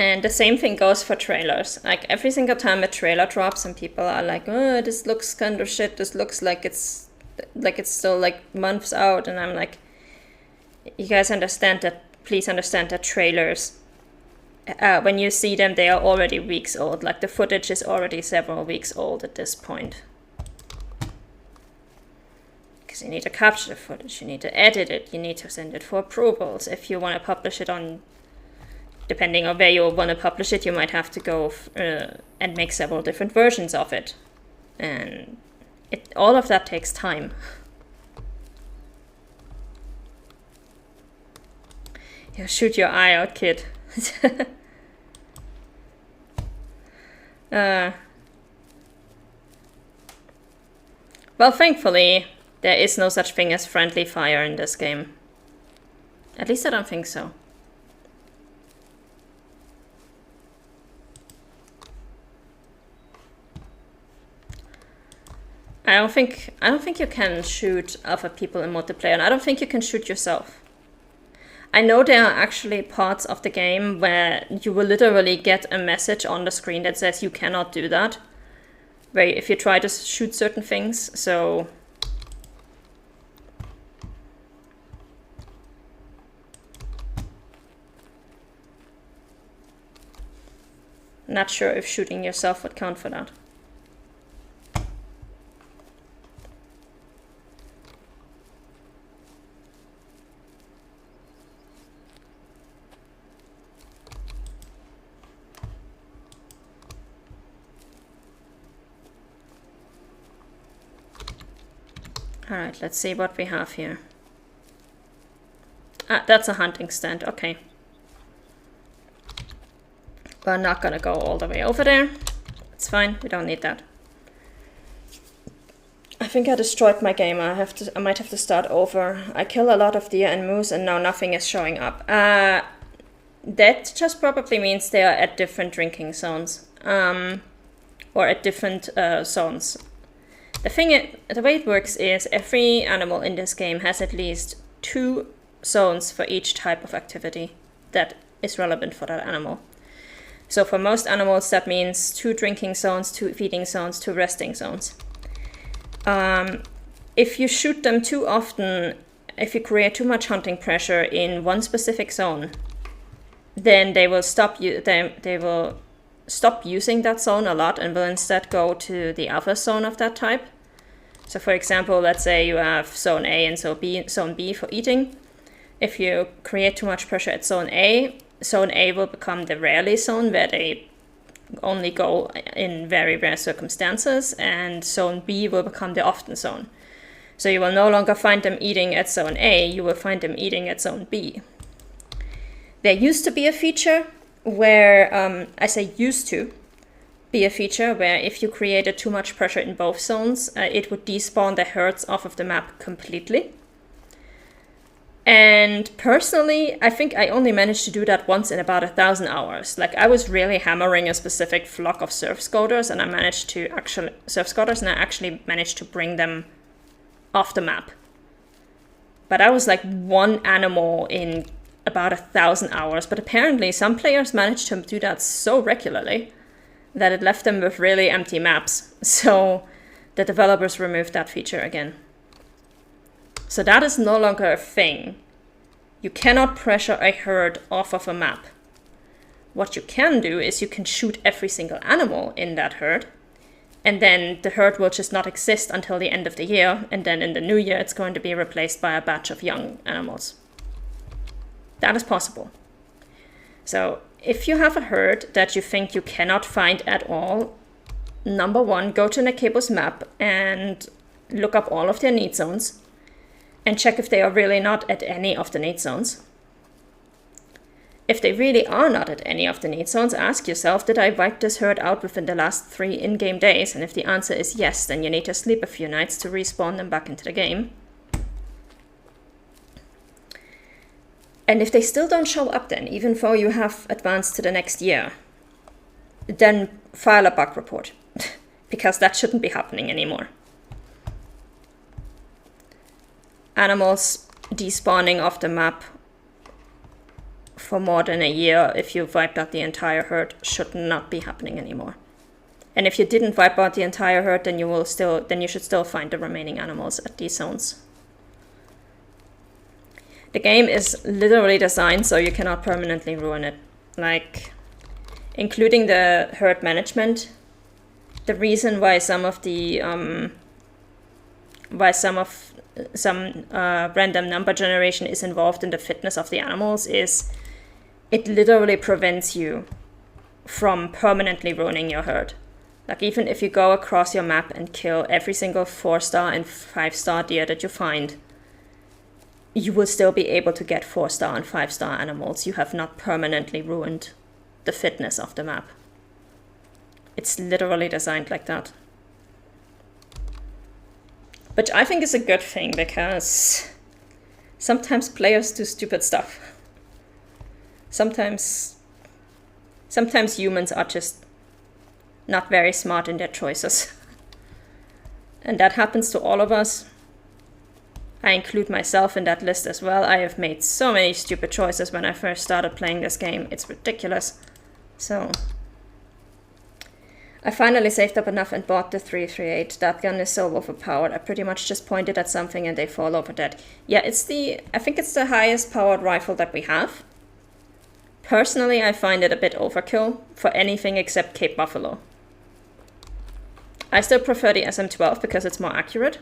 And the same thing goes for trailers. Like every single time a trailer drops and people are like, oh, this looks kind of shit, this looks like it's still like months out, and I'm like, you guys understand that, please understand that trailers, when you see them, they are already weeks old. Like the footage is already several weeks old at this point. Because you need to capture the footage, you need to edit it, you need to send it for approvals. If you want to publish it on, depending on where you want to publish it, you might have to go and make several different versions of it. And all of that takes time. You shoot your eye out, kid. Well, thankfully, there is no such thing as friendly fire in this game. At least I don't think so. I don't think you can shoot other people in multiplayer, and I don't think you can shoot yourself. I know there are actually parts of the game where you will literally get a message on the screen that says you cannot do that, where if you try to shoot certain things, so not sure if shooting yourself would count for that. Alright, let's see what we have here. Ah, that's a hunting stand, okay. We're not gonna go all the way over there. It's fine, we don't need that. I think I destroyed my game. I might have to start over. I kill a lot of deer and moose and now nothing is showing up. That just probably means they are at different drinking zones. Or at different zones. The way it works is every animal in this game has at least 2 zones for each type of activity that is relevant for that animal. So for most animals, that means 2 drinking zones, 2 feeding zones, 2 resting zones. If you shoot them too often, if you create too much hunting pressure in one specific zone, then they will stop using that zone a lot and will instead go to the other zone of that type. So for example, let's say you have zone A and zone B for eating. If you create too much pressure at zone A will become the rarely zone where they only go in very rare circumstances, and zone B will become the often zone. So you will no longer find them eating at zone A, you will find them eating at zone B. There used to be a feature where, I say used to be a feature where if you created too much pressure in both zones, it would despawn the herds off of the map completely. And personally, I think I only managed to do that once in about 1,000 hours. Like I was really hammering a specific flock of surf scoters, and I actually managed to bring them off the map. But I was like one animal in about 1,000 hours. But apparently some players managed to do that so regularly that it left them with really empty maps. So the developers removed that feature again. So that is no longer a thing. You cannot pressure a herd off of a map. What you can do is you can shoot every single animal in that herd, and then the herd will just not exist until the end of the year, and then in the new year it's going to be replaced by a batch of young animals. That is possible. So if you have a herd that you think you cannot find at all, number one, go to Nekebu's map and look up all of their need zones and check if they are really not at any of the need zones. If they really are not at any of the need zones, ask yourself, did I wipe this herd out within the last 3 in-game days? And if the answer is yes, then you need to sleep a few nights to respawn them back into the game. And if they still don't show up then, even though you have advanced to the next year, then file a bug report, because that shouldn't be happening anymore. Animals despawning off the map for more than a year if you wiped out the entire herd should not be happening anymore. And if you didn't wipe out the entire herd, then you should still find the remaining animals at these zones. The game is literally designed so you cannot permanently ruin it. Like, including the herd management, the reason why some random number generation is involved in the fitness of the animals is it literally prevents you from permanently ruining your herd. Like, even if you go across your map and kill every single 4-star and 5-star deer that you find, you will still be able to get 4-star and 5-star animals. You have not permanently ruined the fitness of the map. It's literally designed like that. Which I think is a good thing, because sometimes players do stupid stuff. Sometimes humans are just not very smart in their choices. And that happens to all of us. I include myself in that list as well. I have made so many stupid choices when I first started playing this game. It's ridiculous. So I finally saved up enough and bought the 338. That gun is so overpowered. I pretty much just point it at something and they fall over dead. Yeah, I think it's the highest powered rifle that we have. Personally, I find it a bit overkill for anything except Cape Buffalo. I still prefer the SM-12 because it's more accurate.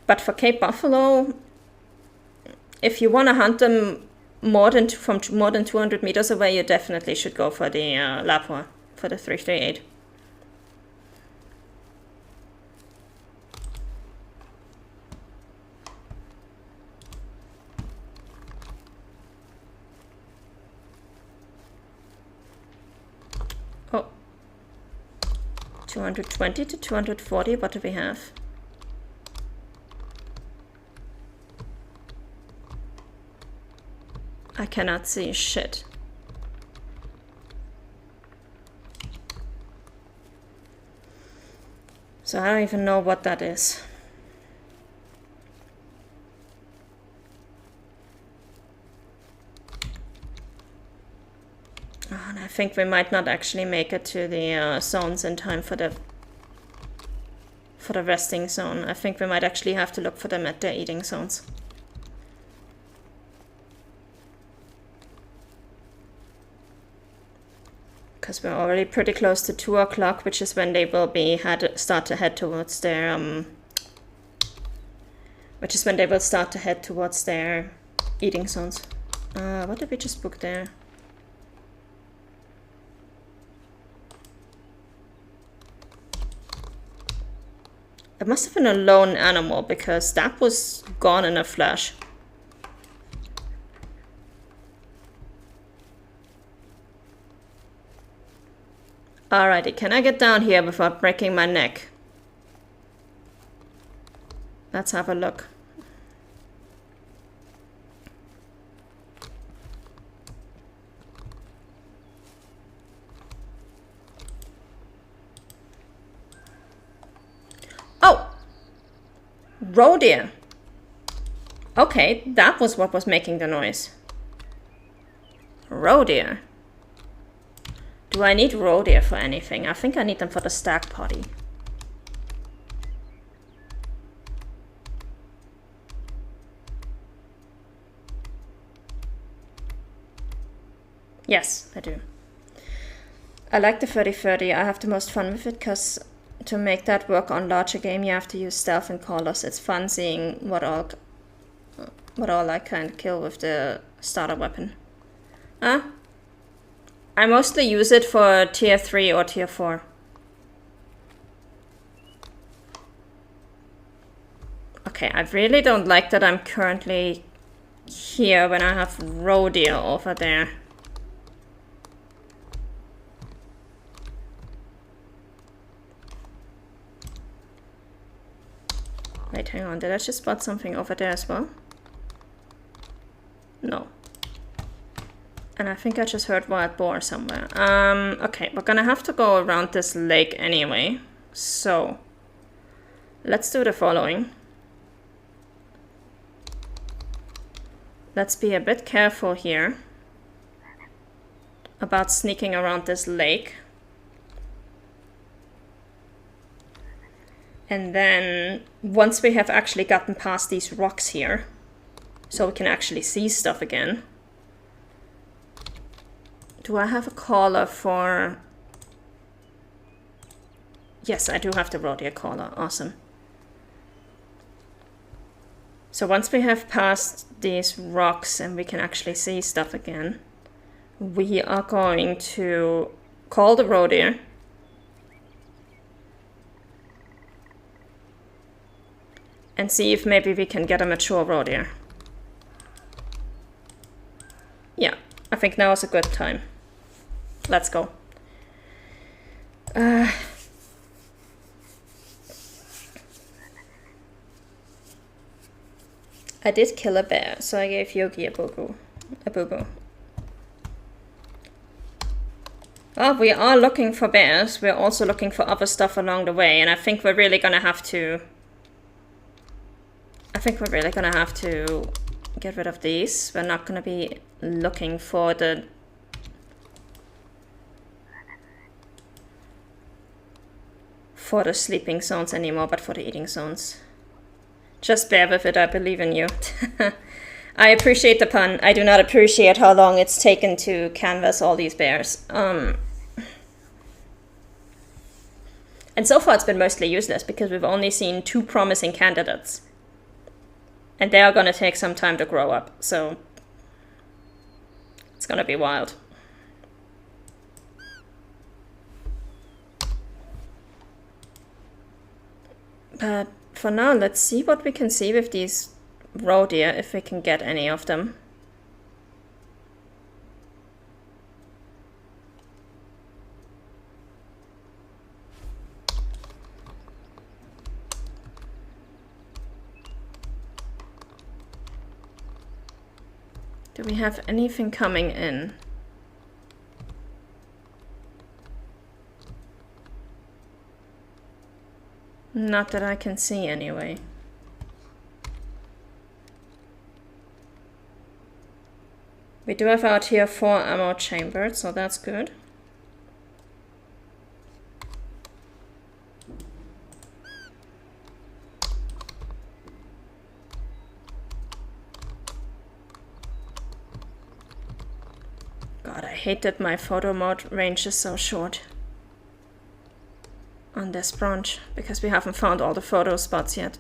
But for Cape Buffalo, if you want to hunt them from more than 200 meters away, you definitely should go for the Lapua, for the 338. Oh, 220 to 240, what do we have? I cannot see shit. So I don't even know what that is. Oh, and I think we might not actually make it to the zones in time for the resting zone. I think we might actually have to look for them at their eating zones. Because we're already pretty close to 2 o'clock, which is when they will start to head towards their eating zones. What did we just book there? It must have been a lone animal, because that was gone in a flash. Alrighty, can I get down here without breaking my neck? Let's have a look. Oh! Roe deer. Okay, that was what was making the noise. Roe deer. Do I need roe deer for anything? I think I need them for the stag party. Yes, I do. I like the 30-30. I have the most fun with it because to make that work on larger game, you have to use stealth and callers. It's fun seeing what all I can kill with the starter weapon. I mostly use it for tier 3 or tier 4. Okay, I really don't like that I'm currently here when I have roe deer over there. Wait, hang on, did I just spot something over there as well? No. And I think I just heard wild boar somewhere. Okay, we're gonna have to go around this lake anyway. So, let's do the following. let's be a bit careful here about sneaking around this lake. And then once we have actually gotten past these rocks here, so we can actually see stuff again. Do I have a caller for... Yes, I do have the road caller. Awesome. So once we have passed these rocks and we can actually see stuff again, we are going to call the road here. And see if maybe we can get a mature road here. Yeah, I think now is a good time. Let's go. I did kill a bear, so I gave Yogi a boo-boo. Well, we are looking for bears. We're also looking for other stuff along the way, and I think we're really gonna have to... get rid of these. We're not gonna be looking for the... sleeping zones anymore, but for the eating zones. Just bear with it, I believe in you. I appreciate the pun. I do not appreciate how long it's taken to canvas all these bears. And so far it's been mostly useless because we've only seen 2 promising candidates. And they are going to take some time to grow up, so it's going to be wild. But for now, let's see what we can see with these roe deer, if we can get any of them. Do we have anything coming in? Not that I can see anyway. We do have out here 4 ammo chambers, so that's good. God, I hate that my photo mode range is so short on this branch, because we haven't found all the photo spots yet.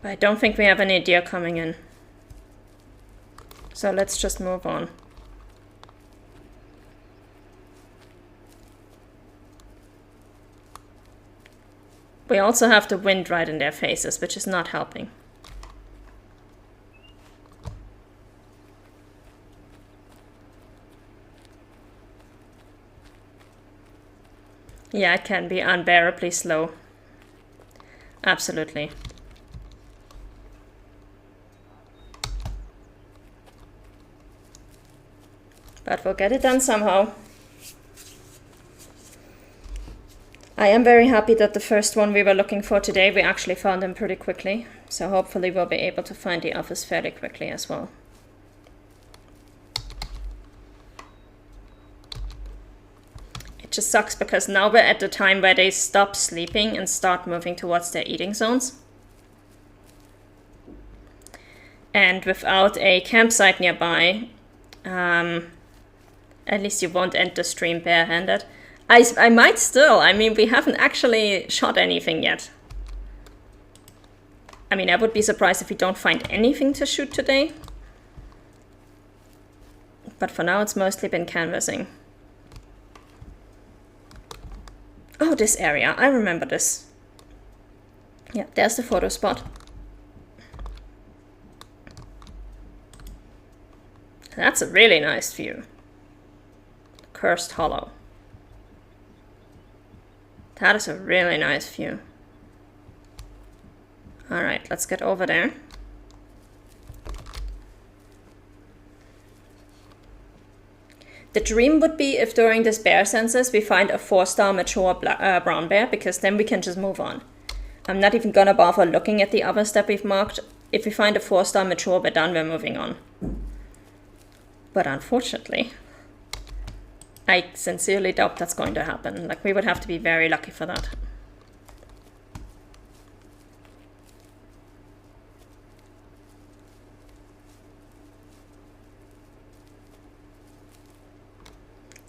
But I don't think we have any deer coming in. So let's just move on. We also have the wind right in their faces, which is not helping. Yeah, it can be unbearably slow. Absolutely. But we'll get it done somehow. I am very happy that the first one we were looking for today, we actually found him pretty quickly. So hopefully we'll be able to find the others fairly quickly as well. It just sucks because now we're at the time where they stop sleeping and start moving towards their eating zones. And without a campsite nearby, at least you won't end the stream barehanded. I might still. I mean, we haven't actually shot anything yet. I mean, I would be surprised if we don't find anything to shoot today. But for now, it's mostly been canvassing. Oh, this area. I remember this. Yeah, there's the photo spot. That's a really nice view. Cursed Hollow. That is a really nice view. All right, let's get over there. The dream would be if during this bear census we find a 4-star mature brown bear, because then we can just move on. I'm not even gonna bother looking at the others that we've marked. If we find a 4-star mature, we're done, we're moving on. But unfortunately, I sincerely doubt that's going to happen. Like, we would have to be very lucky for that.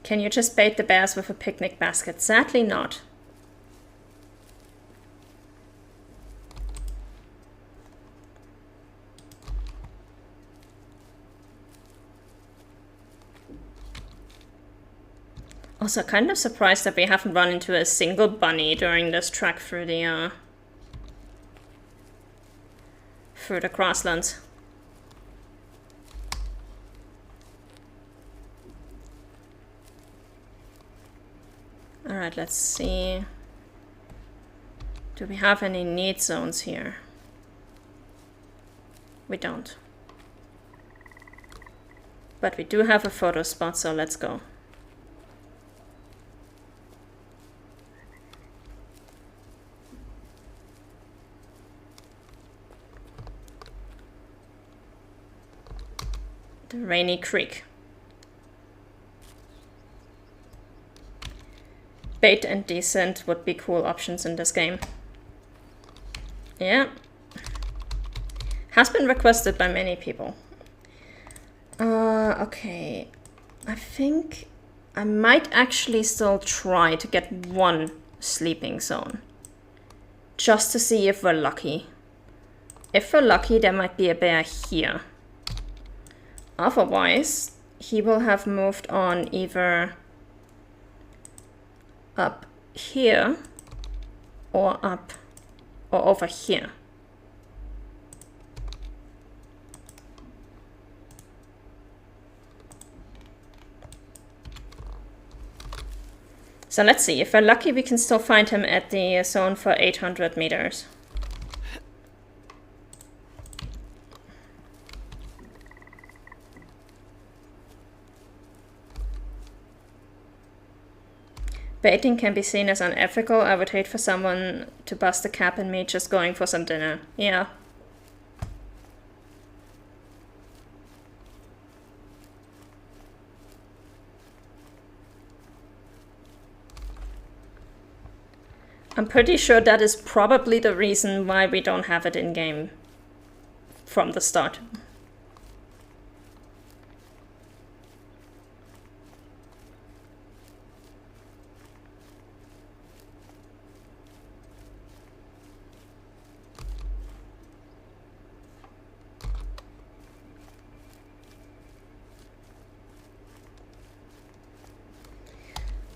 Can you just bait the bears with a picnic basket? Sadly not. Also, kind of surprised that we haven't run into a single bunny during this trek through the grasslands. Alright, let's see. Do we have any need zones here? We don't. But we do have a photo spot, so let's go. The Rainy Creek. Bait and descent would be cool options in this game. Yeah. Has been requested by many people. Okay. I think I might actually still try to get one sleeping zone. Just to see if we're lucky. If we're lucky, there might be a bear here. Otherwise, he will have moved on either up here or up or over here. So let's see, if we're lucky we can still find him at the zone for 800 meters. Baiting can be seen as unethical. I would hate for someone to bust a cap in me just going for some dinner. Yeah. I'm pretty sure that is probably the reason why we don't have it in-game from the start.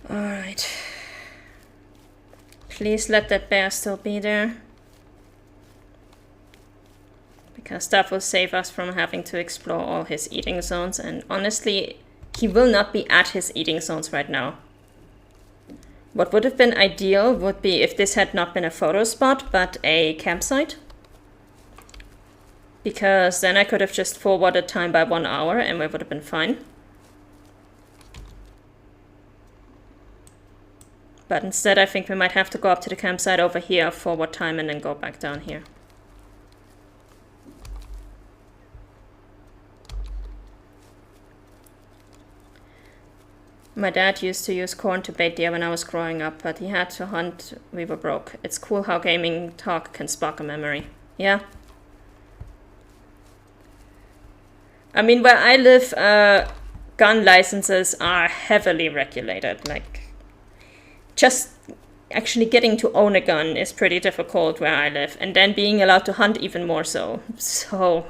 Alright. Please let that bear still be there. Because that will save us from having to explore all his eating zones. And honestly, he will not be at his eating zones right now. What would have been ideal would be if this had not been a photo spot, but a campsite. Because then I could have just forwarded time by 1 hour and we would have been fine. But instead, I think we might have to go up to the campsite over here, forward time, and then go back down here. My dad used to use corn to bait deer when I was growing up, but he had to hunt. We were broke. It's cool how gaming talk can spark a memory. Yeah. I mean, where I live, gun licenses are heavily regulated. Like, just actually getting to own a gun is pretty difficult where I live, and then being allowed to hunt even more so. So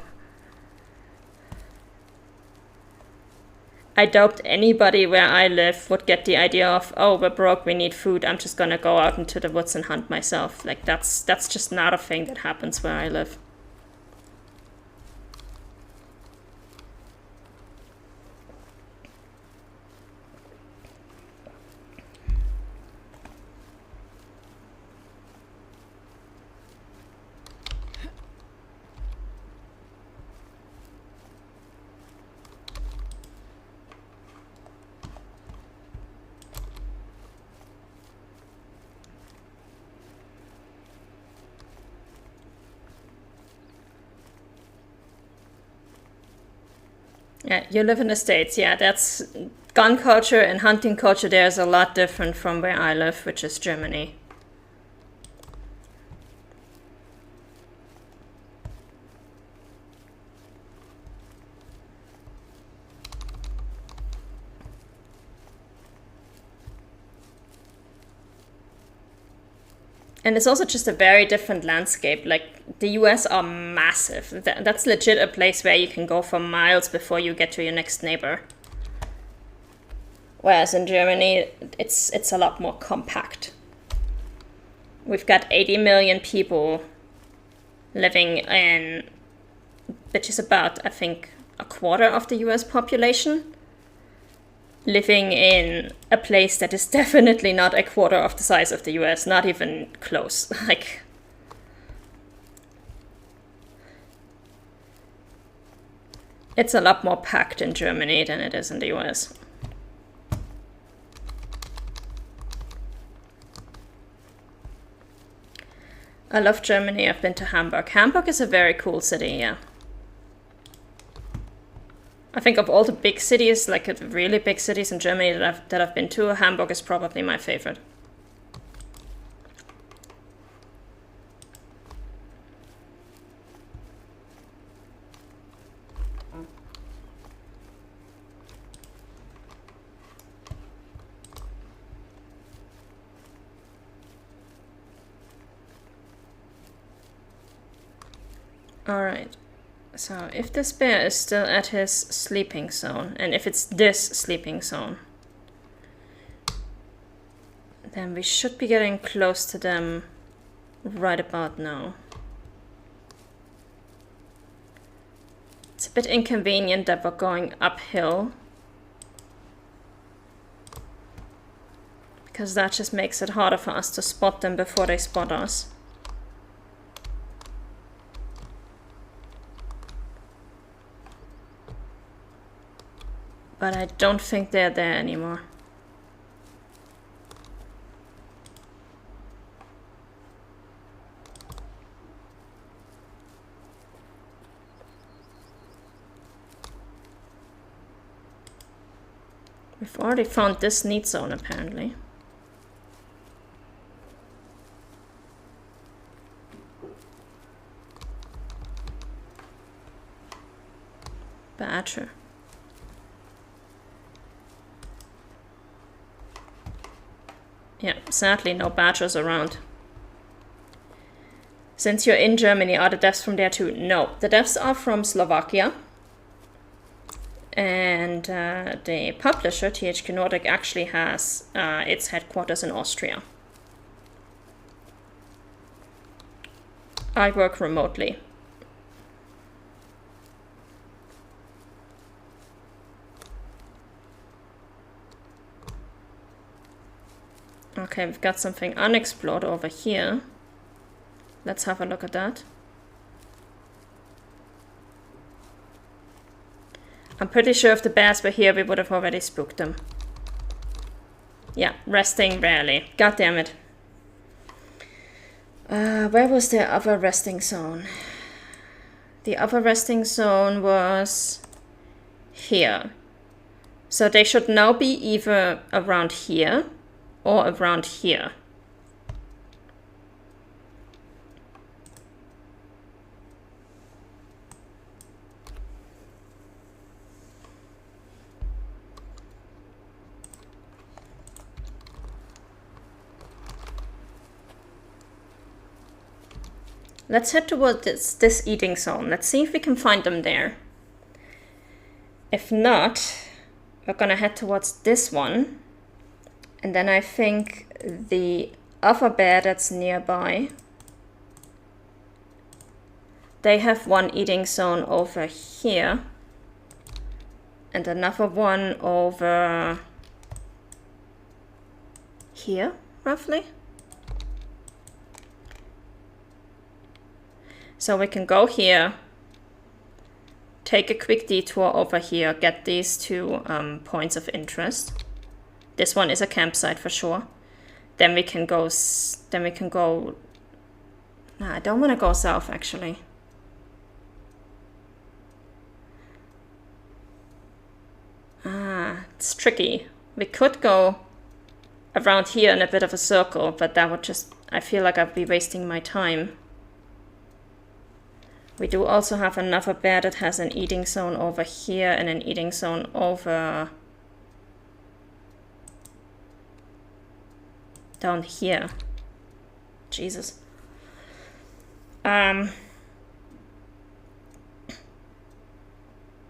I doubt anybody where I live would get the idea of, oh, we're broke, we need food, I'm just gonna go out into the woods and hunt myself. Like, that's just not a thing that happens where I live. Yeah, you live in the States. Yeah, that's gun culture and hunting culture there is a lot different from where I live, which is Germany. And it's also just a very different landscape. Like, the US are massive. That's legit a place where you can go for miles before you get to your next neighbor. Whereas in Germany, it's a lot more compact. We've got 80 million people living in, which is about, I think, a quarter of the US population, living in a place that is definitely not a quarter of the size of the US, not even close. Like, it's a lot more packed in Germany than it is in the US. I love Germany. I've been to Hamburg. Hamburg is a very cool city, yeah. I think of all the big cities, like really big cities in Germany that I've been to, Hamburg is probably my favorite. All right. So if this bear is still at his sleeping zone, and if it's this sleeping zone, then we should be getting close to them right about now. It's a bit inconvenient that we're going uphill, because that just makes it harder for us to spot them before they spot us. But I don't think they're there anymore. We've already found this need zone, apparently. Badger. Yeah, sadly no badgers around. Since you're in Germany, are the devs from there too? No, the devs are from Slovakia. And the publisher, THQ Nordic, actually has its headquarters in Austria. I work remotely. Okay, we've got something unexplored over here. Let's have a look at that. I'm pretty sure if the bears were here, we would have already spooked them. Yeah, resting rarely. God damn it. Where was the other resting zone? The other resting zone was here. So they should now be either around here or around here. Let's head towards this eating zone. Let's see if we can find them there. If not, we're gonna head towards this one. And then I think the other bear that's nearby, they have one eating zone over here. And another one over here, roughly. So we can go here, take a quick detour over here, get these two points of interest. This one is a campsite for sure. Then we can go, nah, I don't want to go south actually. It's tricky. We could go around here in a bit of a circle, but that would just... I feel like I'd be wasting my time. We do also have another bear that has an eating zone over here and an eating zone over... down here. Jesus.